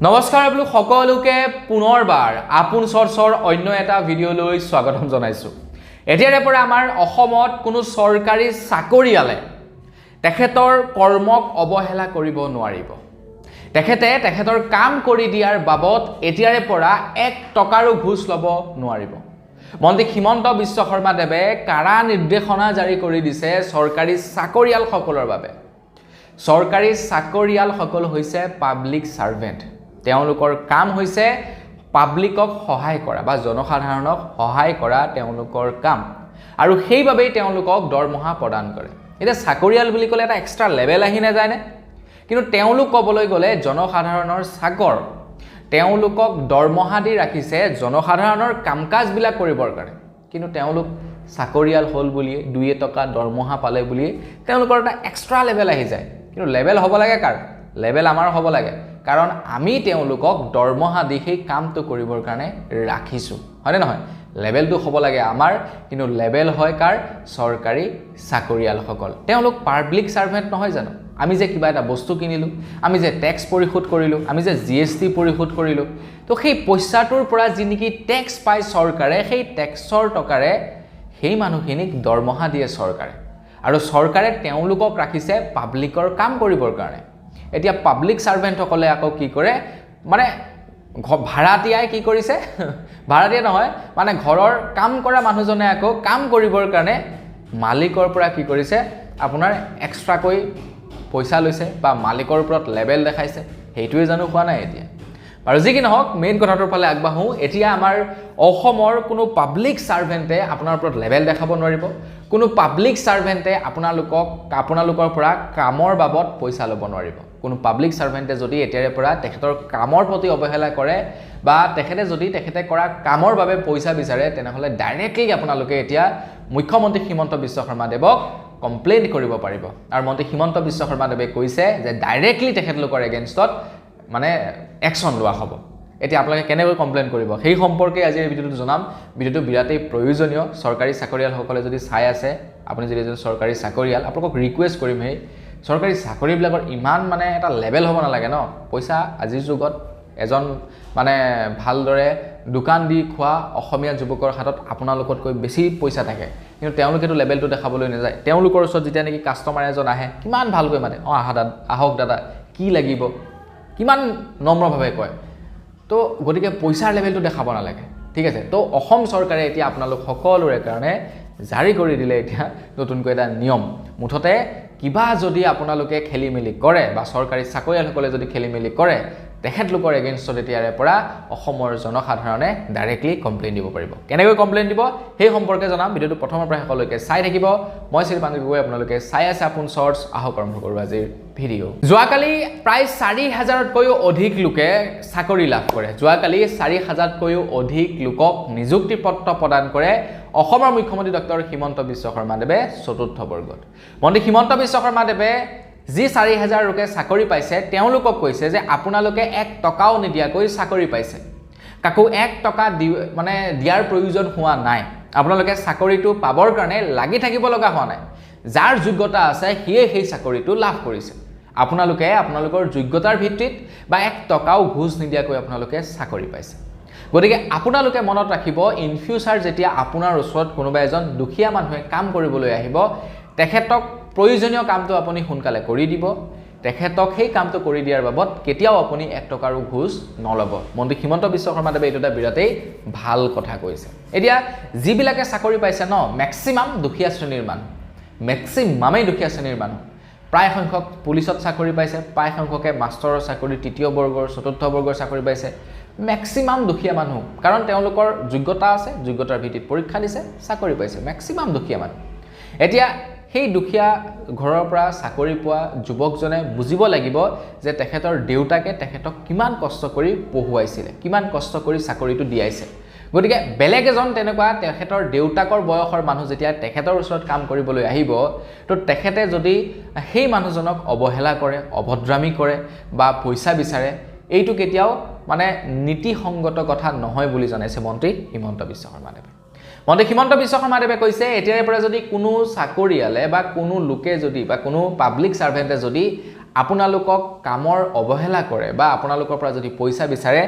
নমস্কাৰ আপোনালোক সকলোকে পুনৰবাৰ আপোন চৰ্চৰ অন্য এটা ভিডিঅ'লৈ স্বাগতম জনাইছো। এতিয়াৰে পৰা আমাৰ অসমত কোনো চৰকাৰী চাকৰিয়ালে তেখেতৰ কৰ্মক অৱহেলা কৰিব নোৱাৰিব। তেখেতৰ কাম কৰি দিয়াৰ বাবদ এতিয়াৰে পৰা 1 টকাৰো ঘুষ ল'ব নোৱাৰিব। মন্ত্ৰী হিমন্ত বিশ্ব শৰ্মা দেৱে কাৰা নিৰ্দেশনা জাৰি কৰি দিছে চৰকাৰী চাকৰিয়ালসকলৰ বাবে। চৰকাৰী চাকৰিয়ালসকল হৈছে পাব্লিক সাৰ্ভেন্ট। তেওঁলোকৰ কাম হৈছে পাব্লিকক সহায় কৰা বা জনসাধাৰণক সহায় কৰা তেওঁলোকৰ কাম, আৰু সেইবাবেই তেওঁলোকক দৰমহা প্ৰদান কৰে। এতিয়া চাকৰিয়াল বুলি ক'লে এটা এক্সট্ৰা লেভেল আহি নাযায়নে? কিন্তু তেওঁলোক ক'বলৈ গ'লে জনসাধাৰণৰ চাকৰ। তেওঁলোকক দৰমহা দি ৰাখিছে জনসাধাৰণৰ কাম কাজবিলাক কৰিবৰ কাৰণে। কিন্তু তেওঁলোক চাকৰিয়াল হ'ল বুলিয়ে 2 টকা দৰমহা পালে বুলিয়ে তেওঁলোকৰ এটা এক্সট্ৰা লেভেল আহি যায়। কিন্তু লেভেল হ'ব লাগে কাৰ? লেভেল আমাৰ হ'ব লাগে, কাৰণ আমি তেওঁলোকক দৰমহা দি সেই কামটো কৰিবৰ কাৰণে ৰাখিছোঁ, হয়নে নহয়? লেভেলটো হ'ব লাগে আমাৰ, কিন্তু লেভেল হয় কাৰ? চৰকাৰী চাকৰিয়ালসকল। তেওঁলোক পাব্লিক সাৰ্ভেন্ট নহয় জানো? আমি যে কিবা এটা বস্তু কিনিলোঁ, আমি যে টেক্স পৰিশোধ কৰিলোঁ, আমি যে GST পৰিশোধ কৰিলোঁ, তো সেই পইচাটোৰ পৰা যি নেকি টেক্স পায় চৰকাৰে, সেই টেক্সৰ টকাৰে সেই মানুহখিনিক দৰমহা দিয়ে চৰকাৰে, আৰু চৰকাৰে তেওঁলোকক ৰাখিছে পাব্লিকৰ কাম কৰিবৰ কাৰণে। এতিয়া পাব্লিক সাৰ্ভেন্টসকলে আকৌ কি কৰে, মানে ভাড়াতীয়াই কি কৰিছে, ভাড়াতীয়া নহয় মানে ঘৰৰ কাম কৰা মানুহজনে আকৌ কাম কৰিবৰ কাৰণে মালিকৰ পৰা কি কৰিছে, আপোনাৰ এক্সট্ৰাকৈ পইচা লৈছে বা মালিকৰ ওপৰত লেভেল দেখাইছে। সেইটোৱে জানো হোৱা নাই এতিয়া? আৰু যি কি নহওক, মেইন কথাটোৰ ফালে আগবাঢ়োঁ। এতিয়া আমাৰ অসমৰ কোনো পাব্লিক সাৰ্ভেন্টে আপোনাৰ ওপৰত লেভেল দেখাব নোৱাৰিব। কোনো পাব্লিক সাৰ্ভেন্টে আপোনালোকৰ পৰা কামৰ বাবদ পইচা ল'ব নোৱাৰিব। কোনো পাব্লিক সাৰ্ভেন্টে যদি এতিয়াৰে পৰা তেখেতৰ কামৰ প্ৰতি অৱহেলা কৰে বা তেখেতে কৰা কামৰ বাবে পইচা বিচাৰে, তেনেহ'লে ডাইৰেক্টলি আপোনালোকে এতিয়া মুখ্যমন্ত্ৰী হিমন্ত বিশ্ব শৰ্মা দেৱক কমপ্লেইন কৰিব পাৰিব। আৰু মন্ত্ৰী হিমন্ত বিশ্ব শৰ্মা দেৱে কৈছে যে ডাইৰেক্টলি তেখেতলোকৰ এগেইনষ্টত মানে একশ্যন লোৱা হ'ব। এতিয়া আপোনালোকে কেনেকৈ কমপ্লেইন কৰিব সেই সম্পৰ্কে আজি এই ভিডিঅ'টো জনাম। ভিডিঅ'টো বিৰাটেই প্ৰয়োজনীয়। চৰকাৰী চাকৰিয়ালসকলে যদি চাই আছে, আপুনি যদি এজন চৰকাৰী চাকৰিয়াল, আপোনালোকক ৰিকুৱেষ্ট কৰিম, সেই চৰকাৰী চাকৰিবিলাকৰ ইমান মানে এটা লেভেল হ'ব নালাগে ন। পইচা আজিৰ যুগত এজন মানে ভালদৰে দোকান দি খোৱা অসমীয়া যুৱকৰ হাতত আপোনালোকতকৈ বেছি পইচা থাকে, কিন্তু তেওঁলোকেতো লেভেলটো দেখাবলৈ নাযায়। তেওঁলোকৰ ওচৰত যেতিয়া নেকি কাষ্টমাৰ এজন আহে, কিমান ভালকৈ মাতে, আহক দাদা, কি লাগিব, কিমান নম্ৰভাৱে কয়। তো গতিকে পইচাৰ লেভেলটো দেখাব নালাগে, ঠিক আছে? তো অসম চৰকাৰে এতিয়া আপোনালোক সকলোৰে কাৰণে জাৰি কৰি দিলে এতিয়া নতুনকৈ এটা নিয়ম। মুঠতে কিবা যদি আপোনালোকে খেলি মেলি কৰে বা চৰকাৰী চাকৰিয়ালসকলে যদি খেলি মেলি কৰে, তেখেতলোকৰ এগেইনষ্টত এতিয়াৰে পৰা অসমৰ জনসাধাৰণে ডাইৰেক্টলি কমপ্লেইন দিব পাৰিব। কেনেকৈ কমপ্লেইন দিব সেই সম্পৰ্কে জনাম। ভিডিঅ'টো প্ৰথমৰ পৰা শেষলৈকে চাই থাকিব। মই শ্ৰীপাঞ্জু গগৈ, আপোনালোকে চাই আছে আপোন চৰ্চ। আহক আৰম্ভ কৰোঁ আজিৰ ভিডিঅ'। যোৱাকালি প্ৰায় 4,000তকৈও অধিক লোকে চাকৰি লাভ কৰে। যোৱাকালি 4,000তকৈও অধিক লোকক নিযুক্তি পত্ৰ প্ৰদান কৰে অসমৰ মুখ্যমন্ত্ৰী ডক্টৰ হিমন্ত বিশ্ব শৰ্মা দেৱে চতুৰ্থ বৰ্গত। মন্ত্ৰী হিমন্ত বিশ্ব শৰ্মা দেৱে যি 4,000 লোকে চাকৰি পাইছে, তেওঁলোকক কৈছে যে আপোনালোকে 1 টকাও নিদিয়াকৈ চাকৰি পাইছে। কাকো 1 টকা দিয়াৰ প্ৰয়োজন হোৱা নাই। আপোনালোকে চাকৰিটো পাবৰ কাৰণে লাগি থাকিব লগা হোৱা নাই। যাৰ যোগ্যতা আছে সিয়ে সেই চাকৰিটো লাভ কৰিছে। আপোনালোকে আপোনালোকৰ যোগ্যতাৰ ভিত্তিত বা 1 টকাও ঘুষ নিদিয়াকৈ আপোনালোকে চাকৰি পাইছে। গতিকে আপোনালোকে মনত ৰাখিব, ইন ফিউচাৰ যেতিয়া আপোনাৰ ওচৰত কোনোবা এজন দুখীয়া মানুহে কাম কৰিবলৈ আহিব, তেখেতক প্ৰয়োজনীয় কামটো আপুনি সোনকালে কৰি দিব। তেখেতক সেই কামটো কৰি দিয়াৰ বাবদ কেতিয়াও আপুনি 1 টকাৰো ঘুষ নল'ব। মন্ত্ৰী হিমন্ত বিশ্ব শৰ্মা দেৱে এইটো এটা বিৰাটেই ভাল কথা কৈছে। এতিয়া যিবিলাকে চাকৰি পাইছে ন, মেক্সিমাম দুখীয়া শ্ৰেণীৰ মানুহ, মেক্সিমামেই দুখীয়া শ্ৰেণীৰ মানুহ। প্ৰায় সংখ্যক পুলিচত চাকৰি পাইছে, প্ৰায় সংখ্যকে মাষ্টৰৰ চাকৰি 3য় বৰ্গৰ 4ৰ্থ বৰ্গৰ চাকৰি পাইছে। মেক্সিমাম দুখীয়া মানুহ, কাৰণ তেওঁলোকৰ যোগ্যতা আছে, যোগ্যতাৰ ভিত্তিত পৰীক্ষা দিছে, চাকৰি পাইছে। মেক্সিমাম দুখীয়া মানুহ। এতিয়া সেই দুখীয়া ঘৰৰ পৰা চাকৰি পোৱা যুৱকজনে বুজিব লাগিব যে তেখেতৰ দেউতাকে তেখেতক কিমান কষ্ট কৰি পঢ়ুৱাইছিলে, কিমান কষ্ট কৰি চাকৰিটো দিয়াইছে। গতিকে বেলেগ এজন তেনেকুৱা তেখেতৰ দেউতাকৰ বয়সৰ মানুহ যেতিয়া তেখেতৰ ওচৰত কাম কৰিবলৈ আহিব, তো তেখেতে যদি সেই মানুহজনক অৱহেলা কৰে, অভদ্ৰামী কৰে বা পইচা বিচাৰে, এইটো কেতিয়াও মানে নীতিসংগত কথা নহয় বুলি জনাইছে মন্ত্ৰী হিমন্ত বিশ্ব শৰ্মা দেৱে। মন্ত্ৰী হিমন্ত বিশ্ব শৰ্মা দেৱে কৈছে, এতিয়াৰে পৰা যদি কোনো চাকৰিয়ালে বা কোনো লোকে যদি বা কোনো পাব্লিক সাৰ্ভেন্টে যদি আপোনালোকক কামৰ অৱহেলা কৰে বা আপোনালোকৰ পৰা যদি পইচা বিচাৰে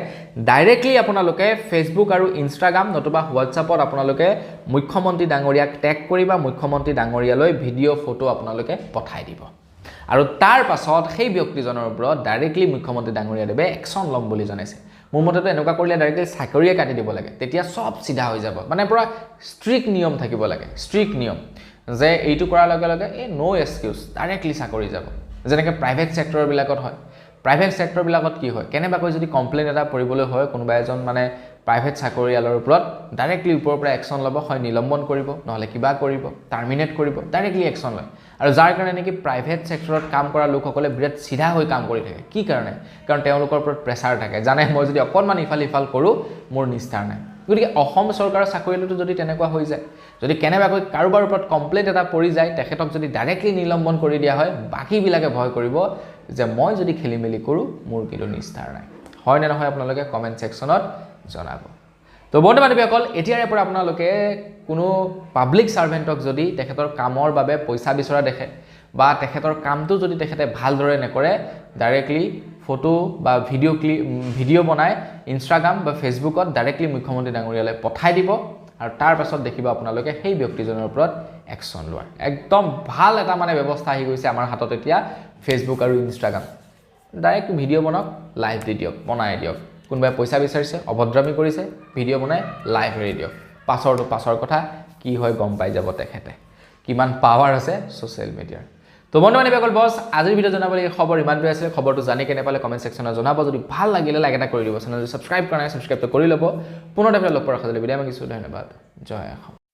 ডাইৰেক্টলি আপোনালোকে ফেচবুক আৰু ইনষ্টাগ্ৰাম নতুবা হোৱাটছআপত আপোনালোকে মুখ্যমন্ত্ৰী ডাঙৰীয়াক টেগ কৰি বা মুখ্যমন্ত্ৰী ডাঙৰীয়ালৈ ভিডিঅ' ফটো আপোনালোকে পঠাই দিব আৰু তাৰ পাছত সেই ব্যক্তিজনৰ ওপৰত ডাইৰেক্টলি মুখ্যমন্ত্ৰী ডাঙৰীয়াদেৱে একশ্যন ল'ম বুলি জনাইছে মোৰ মতেতো এনেকুৱা কৰিলে ডাইৰেক্টলি চাকৰিয়ে কাটি দিব লাগে তেতিয়া সব সিধা হৈ যাব মানে পুৰা ষ্ট্ৰিক্ট নিয়ম থাকিব লাগে ষ্ট্ৰিক্ট নিয়ম যে এইটো কৰাৰ লগে লগে নো এক্সকিউজ ডাইৰেক্টলি চাকৰি যাব যেনেকৈ প্ৰাইভেট ছেক্টৰবিলাকত হয় প্ৰাইভেট ছেক্টৰবিলাকত কি হয় কেনেবাকৈ যদি কমপ্লেইন এটা পৰিবলৈ হয় কোনোবা এজন মানে প্ৰাইভেট চাকৰিয়ালৰ ওপৰত ডাইৰেক্টলি ওপৰৰ পৰা একশ্যন ল'ব হয় নিলম্বন কৰিব নহলে কিবা কৰিব টাৰ্মিনেট কৰিব ডাইৰেক্টলি একশ্যন লয় আৰু যাৰ কাৰণে নেকি প্ৰাইভেট ছেক্টৰত কাম কৰা লোকসকলে বিৰাট সিধা হৈ কাম কৰি থাকে কি কাৰণে কাৰণ তেওঁলোকৰ ওপৰত প্ৰেছাৰ থাকে জানে মই যদি অকণমান ইফাল কৰোঁ মোৰ নিস্তাৰ নাই গতিকে অসম চৰকাৰৰ চাকৰিয়ালতো যদি তেনেকুৱা হৈ যায় যদি কেনেবাকৈ কাৰোবাৰ ওপৰত কমপ্লেইন এটা পৰি যায় তেখেতক যদি ডাইৰেক্টলি নিলম্বন কৰি দিয়া হয় বাকীবিলাকে ভয় কৰিব যে মই যদি খেলিমেলি কৰোঁ মোৰ কিন্তু নিস্তাৰ নাই হয় নে নহয় আপোনালোকে কমেণ্ট ছেকশ্যনত জনাব তো বন্ধু বান্ধৱীসকল এতিয়াৰে পৰা আপোনালোকে কোনো পাব্লিক ছাৰ্ভেণ্টক যদি তেখেতৰ কামৰ বাবে পইচা বিচৰা দেখে বা তেখেতৰ কামটো যদি তেখেতে ভালদৰে নকৰে ডাইৰেক্টলি ফটো বা ভিডিঅ' বনাই ইনষ্টাগ্ৰাম বা ফেচবুকত ডাইৰেক্টলি মুখ্যমন্ত্ৰী ডাঙৰীয়ালৈ পঠাই দিব আৰু তাৰ পাছত দেখিব আপোনালোকে সেই ব্যক্তিজনৰ ওপৰত একশ্যন লোৱাৰ একদম ভাল এটা মানে ব্যৱস্থা আহি গৈছে আমাৰ হাতত এতিয়া ফেচবুক আৰু ইনষ্টাগ্ৰাম ডাইৰেক্ট ভিডিঅ' বনাওক লাইভ দি দিয়ক বনাই দিয়ক কোনোবাই পইচা বিচাৰিছে অভদ্ৰামি কৰিছে ভিডিঅ' বনাই লাইভ এৰি দিয়ক পাছৰ কথা কি হয় গম পাই যাব তেখেতে কিমান পাৱাৰ আছে ছ'চিয়েল মিডিয়াৰ তো বন্ধু বান্ধৱীসকল বছ আজিৰ ভিডিঅ' জনাবলৈ খবৰ ইমানটোৱে আছিলে খবৰটো জানি কেনে পালে কমেণ্ট ছেকশ্যনত জনাব যদি ভাল লাগিলে লাইক এটা কৰি দিব চেনেলটো ছাবস্ক্ৰাইব কৰা নাই ছাবস্ক্ৰাইবটো কৰি ল'ব পুনৰ লগ পোৱাৰ আশা বিদায় মাগিছোঁ ধন্যবাদ জয় অসম